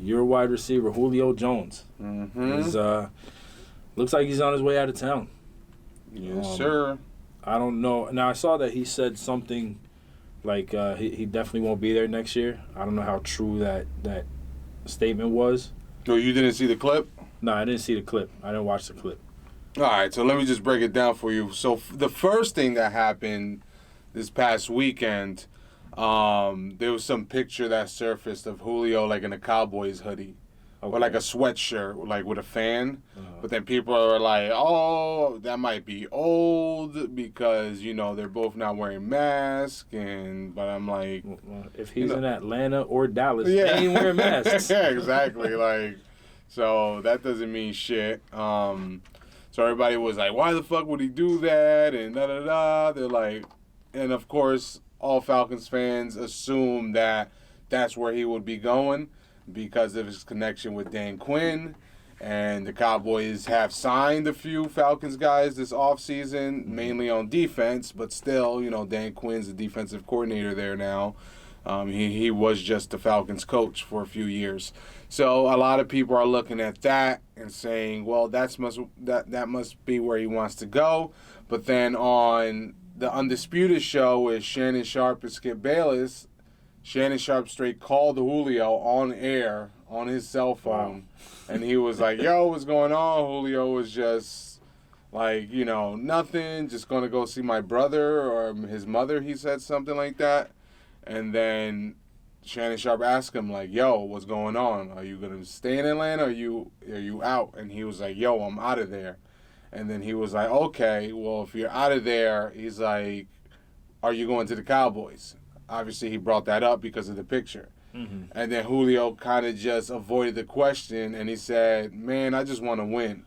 your wide receiver, Julio Jones. Mm-hmm. Looks like he's on his way out of town. Yes, sir. I don't know. Now, I saw that he said something like he definitely won't be there next year. I don't know how true that statement was. No, you didn't see the clip? No, I didn't see the clip. I didn't watch the clip. All right, so let me just break it down for you. So the first thing that happened this past weekend, there was some picture that surfaced of Julio like in a Cowboys hoodie. Okay. Or like a sweatshirt, like with a fan. But then people are like, oh, that might be old because, they're both not wearing masks. But I'm like... Well, if he's in Atlanta or Dallas, they ain't wearing masks. Yeah, exactly. So that doesn't mean shit. So everybody was like, why the fuck would he do that? And da-da-da. They're like... And, of course, all Falcons fans assume that that's where he would be going, because of his connection with Dan Quinn. And the Cowboys have signed a few Falcons guys this offseason, mainly on defense, but still, Dan Quinn's the defensive coordinator there now. He was just the Falcons coach for a few years. So a lot of people are looking at that and saying, well, that must be where he wants to go. But then on the Undisputed show with Shannon Sharp and Skip Bayless, Shannon Sharp straight called Julio on air on his cell phone. Wow. And he was like, yo, what's going on? Julio was just like, nothing, just going to go see my brother or his mother, he said something like that. And then Shannon Sharp asked him, like, yo, what's going on? Are you going to stay in Atlanta or are you out? And he was like, yo, I'm out of there. And then he was like, okay, well, if you're out of there, he's like, are you going to the Cowboys? Obviously, he brought that up because of the picture. Mm-hmm. And then Julio kind of just avoided the question, and he said, man, I just want to win.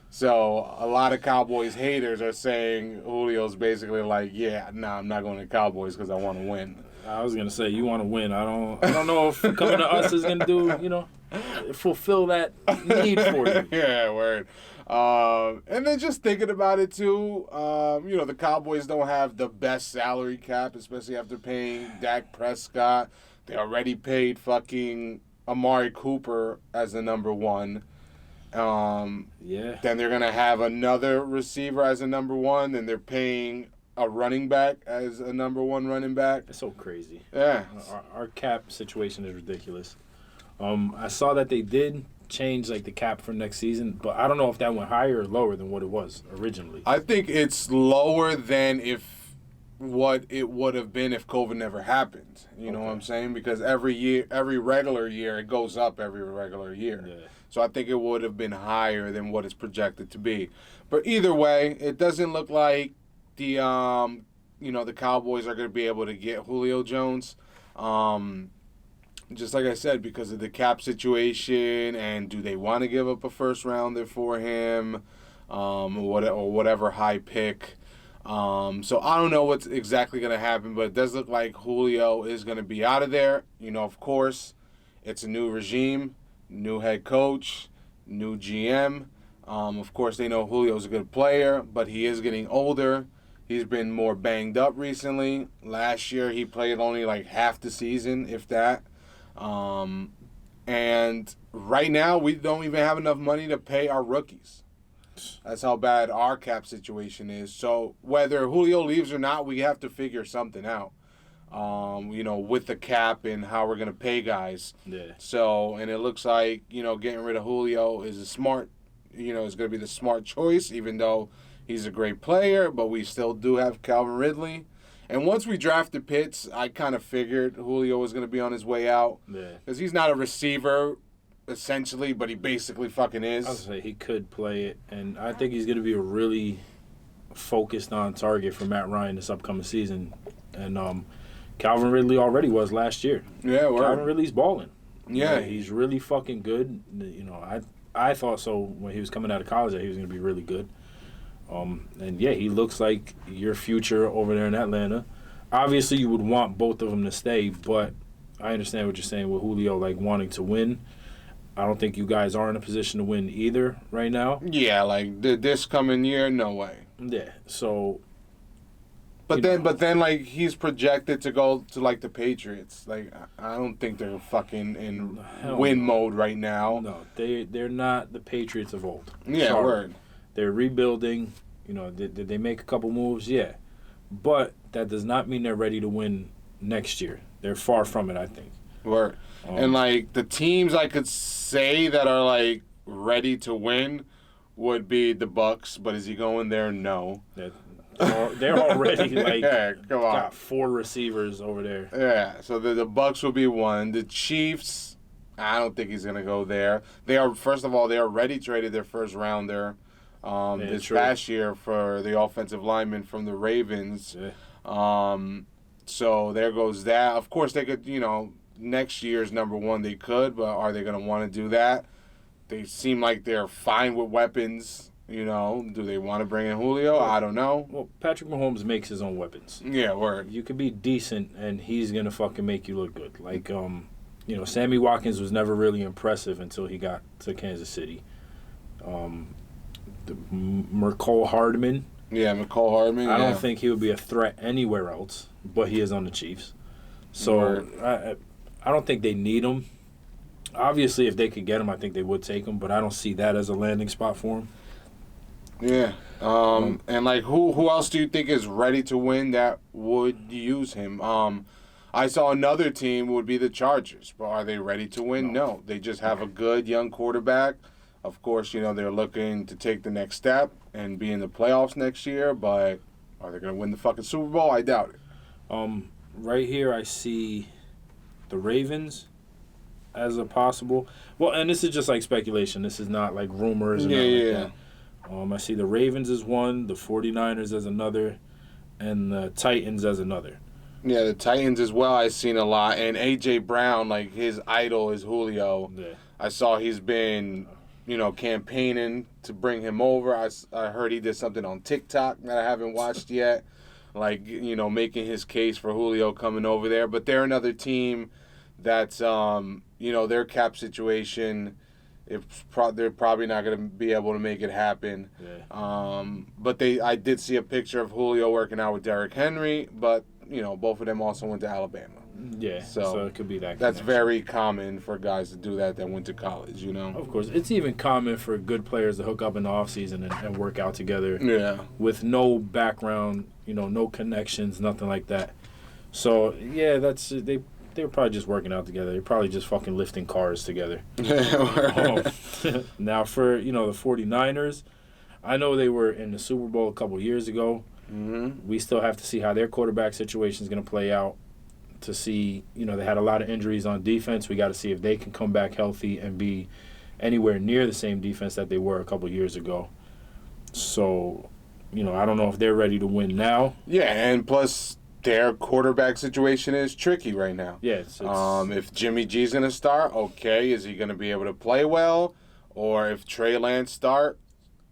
So a lot of Cowboys haters are saying Julio's basically like, I'm not going to the Cowboys because I want to win. I was going to say, you want to win. I don't know if coming to us is going to do, fulfill that need for you. Yeah, word. And then just thinking about it, too, the Cowboys don't have the best salary cap, especially after paying Dak Prescott. They already paid fucking Amari Cooper as the number one. Then they're going to have another receiver as a number one. Then they're paying a running back as a number one running back. That's so crazy. Yeah. Our cap situation is ridiculous. I saw that they did change the cap for next season, but I don't know if that went higher or lower than what it was originally. I think it's lower than what it would have been if COVID never happened. You know what I'm saying? Because every regular year, it goes up every regular year. Yeah. So I think it would have been higher than what it's projected to be. But either way, it doesn't look like the Cowboys are going to be able to get Julio Jones. Just like I said, because of the cap situation, and do they want to give up a first rounder for him, or whatever high pick. So I don't know what's exactly going to happen, but it does look like Julio is going to be out of there. Of course, it's a new regime, new head coach, new GM. Of course, they know Julio's a good player, but he is getting older. He's been more banged up recently. Last year, he played only half the season, if that. And right now, we don't even have enough money to pay our rookies. That's how bad our cap situation is. So whether Julio leaves or not, we have to figure something out, with the cap and how we're going to pay guys. Yeah. So, and it looks like, getting rid of Julio is is going to be the smart choice, even though he's a great player, but we still do have Calvin Ridley. And once we drafted Pitts, I kind of figured Julio was going to be on his way out. Yeah. Because he's not a receiver, essentially, but he basically fucking is. I was going to say, he could play it. And I think he's going to be a really focused on target for Matt Ryan this upcoming season. And Calvin Ridley already was last year. Yeah, Calvin Ridley's balling. Yeah. He's really fucking good. I thought so when he was coming out of college that he was going to be really good. And he looks like your future over there in Atlanta. Obviously, you would want both of them to stay, but I understand what you're saying with Julio, wanting to win. I don't think you guys are in a position to win either right now. Yeah, this coming year, no way. Yeah, so But then, like, he's projected to go to, like, the Patriots. Like, I don't think they're fucking in win mode right now. No, they're not the Patriots of old. Yeah, sorry. Word. They're rebuilding. You know, did they make a couple moves? Yeah. But that does not mean they're ready to win next year. They're far from it, I think. Word. And, like, the teams I could say that are, like, ready to win would be the Bucks. But is he going there? No. They're already, like, come on. got 4 receivers over there. Yeah, so the Bucks will be one. The Chiefs, I don't think he's going to go there. First of all, they already traded their first rounder this past year for the offensive lineman from the Ravens. Yeah. So there goes that. Of course, they could, next year's number one, they could, but are they going to want to do that? They seem like they're fine with weapons. Do they want to bring in Julio? I don't know. Well, Patrick Mahomes makes his own weapons. Yeah, word. You could be decent, and he's going to fucking make you look good. Like, Sammy Watkins was never really impressive until he got to Kansas City. Mecole Hardman. Yeah, Mecole Hardman. I don't think he would be a threat anywhere else, but he is on the Chiefs. So I don't think they need him. Obviously, if they could get him, I think they would take him, but I don't see that as a landing spot for him. Yeah. And, like, who else do you think is ready to win that would use him? I saw another team would be the Chargers, but are they ready to win? No. They just have a good young quarterback. Of course, they're looking to take the next step and be in the playoffs next year, but are they going to win the fucking Super Bowl? I doubt it. Right here I see the Ravens as a possible. Well, and this is just like speculation. This is not like rumors and nothing like that. I see the Ravens as one, the 49ers as another, and the Titans as another. Yeah, the Titans as well I've seen a lot. And A.J. Brown, like, his idol is Julio. Yeah. I saw he's been, campaigning to bring him over. I heard he did something on TikTok that I haven't watched yet. Like, making his case for Julio coming over there. But they're another team that's, their cap situation, they're probably not going to be able to make it happen. Yeah. But I did see a picture of Julio working out with Derrick Henry, but, both of them also went to Alabama. Yeah, so it could be that. That's very common for guys to do that went to college, Of course. It's even common for good players to hook up in the offseason and work out together. Yeah. With no background, no connections, nothing like that. So, yeah, they were probably just working out together. They're probably just fucking lifting cars together. Now, for, the 49ers, I know they were in the Super Bowl a couple years ago. Mm-hmm. We still have to see how their quarterback situation is going to play out. To see, they had a lot of injuries on defense. We got to see if they can come back healthy and be anywhere near the same defense that they were a couple years ago. So, I don't know if they're ready to win now. Yeah, and plus their quarterback situation is tricky right now. Yeah. If Jimmy G's going to start, okay, is he going to be able to play well? Or if Trey Lance start,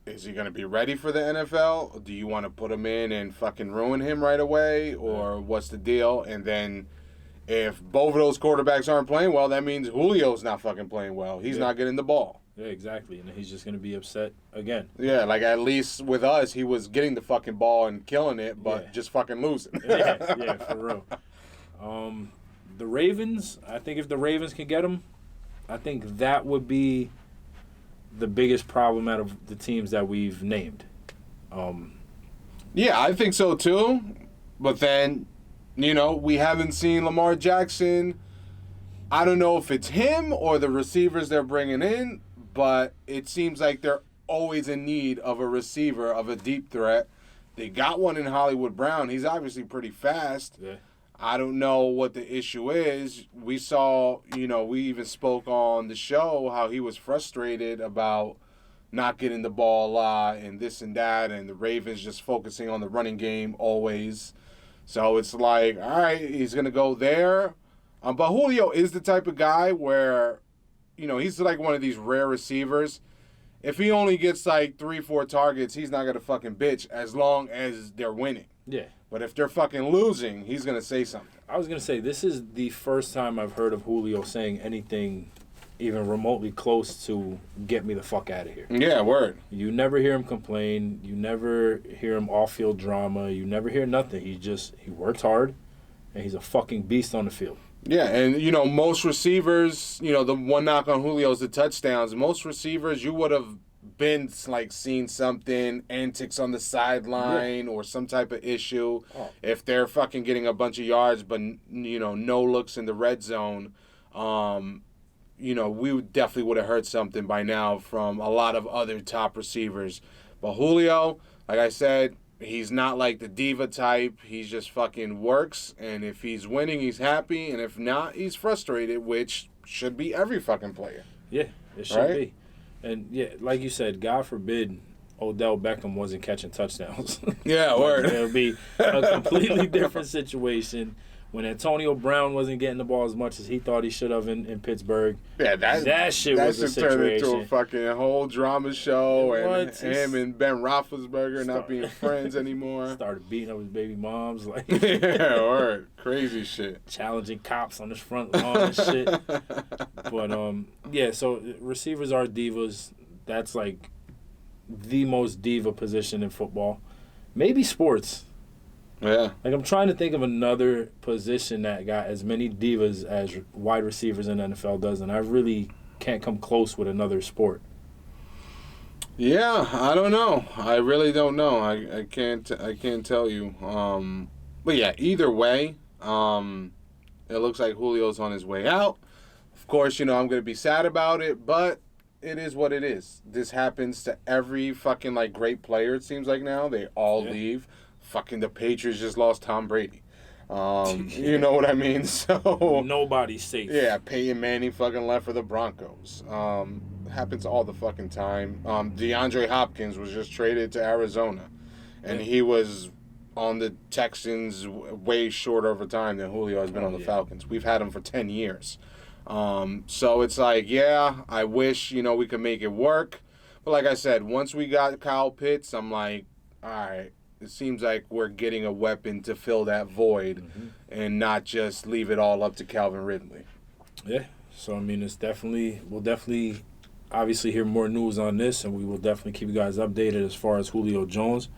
is he going to be ready for the NFL? Do you want to put him in and fucking ruin him right away? Or what's the deal? And then if both of those quarterbacks aren't playing well, that means Julio's not fucking playing well. He's not getting the ball. Yeah, exactly. And he's just going to be upset again. Yeah, like at least with us, he was getting the fucking ball and killing it, but just fucking losing. yeah, for real. The Ravens, I think if the Ravens can get him, I think that would be the biggest problem out of the teams that we've named. Yeah, I think so too. But then, we haven't seen Lamar Jackson. I don't know if it's him or the receivers they're bringing in, but it seems like they're always in need of a receiver, of a deep threat. They got one in Hollywood Brown. He's obviously pretty fast. Yeah. I don't know what the issue is. We saw, we even spoke on the show how he was frustrated about not getting the ball a lot and this and that, and the Ravens just focusing on the running game always. So it's like, all right, he's going to go there. But Julio is the type of guy where, he's like one of these rare receivers. If he only gets like 3-4 targets, he's not going to fucking bitch as long as they're winning. Yeah. But if they're fucking losing, he's going to say something. I was going to say, this is the first time I've heard of Julio saying anything even remotely close to get me the fuck out of here. Yeah, word. You never hear him complain. You never hear him off-field drama. You never hear nothing. He works hard, and he's a fucking beast on the field. Yeah, and, most receivers, the one knock on Julio is the touchdowns. Most receivers, you would have been, like, seen something, antics on the sideline or some type of issue. Oh. If they're fucking getting a bunch of yards but, no looks in the red zone, we definitely would have heard something by now from a lot of other top receivers. But Julio, like I said, he's not like the diva type. He just fucking works, and if he's winning, he's happy, and if not, he's frustrated, which should be every fucking player. Yeah, it should be. And, yeah, like you said, God forbid Odell Beckham wasn't catching touchdowns. Yeah, word. It would be a completely different situation. When Antonio Brown wasn't getting the ball as much as he thought he should have in Pittsburgh. Yeah, that shit was a situation. Turned into a fucking whole drama show, and What? him and Ben Roethlisberger not being friends anymore. Started beating up his baby moms. Like, yeah, word. Crazy shit. Challenging cops on his front lawn and shit. But, yeah, so receivers are divas. That's, like, the most diva position in football. Maybe sports. Yeah. Like, I'm trying to think of another position that got as many divas as wide receivers in the NFL does, and I really can't come close with another sport. Yeah, I don't know. I really don't know. I can't tell you. But yeah, either way, it looks like Julio's on his way out. Of course, I'm going to be sad about it, but it is what it is. This happens to every fucking, like, great player, it seems like now. They all leave. Fucking the Patriots just lost Tom Brady. You know what I mean? So nobody's safe. Yeah, Peyton Manning fucking left for the Broncos. Happens all the fucking time. DeAndre Hopkins was just traded to Arizona, and he was on the Texans way shorter of a time than Julio has been on the Falcons. We've had him for 10 years. So it's like, yeah, I wish, we could make it work. But like I said, once we got Kyle Pitts, I'm like, all right, it seems like we're getting a weapon to fill that void and not just leave it all up to Calvin Ridley. Yeah. So, I mean, we'll definitely obviously hear more news on this, and we will definitely keep you guys updated as far as Julio Jones.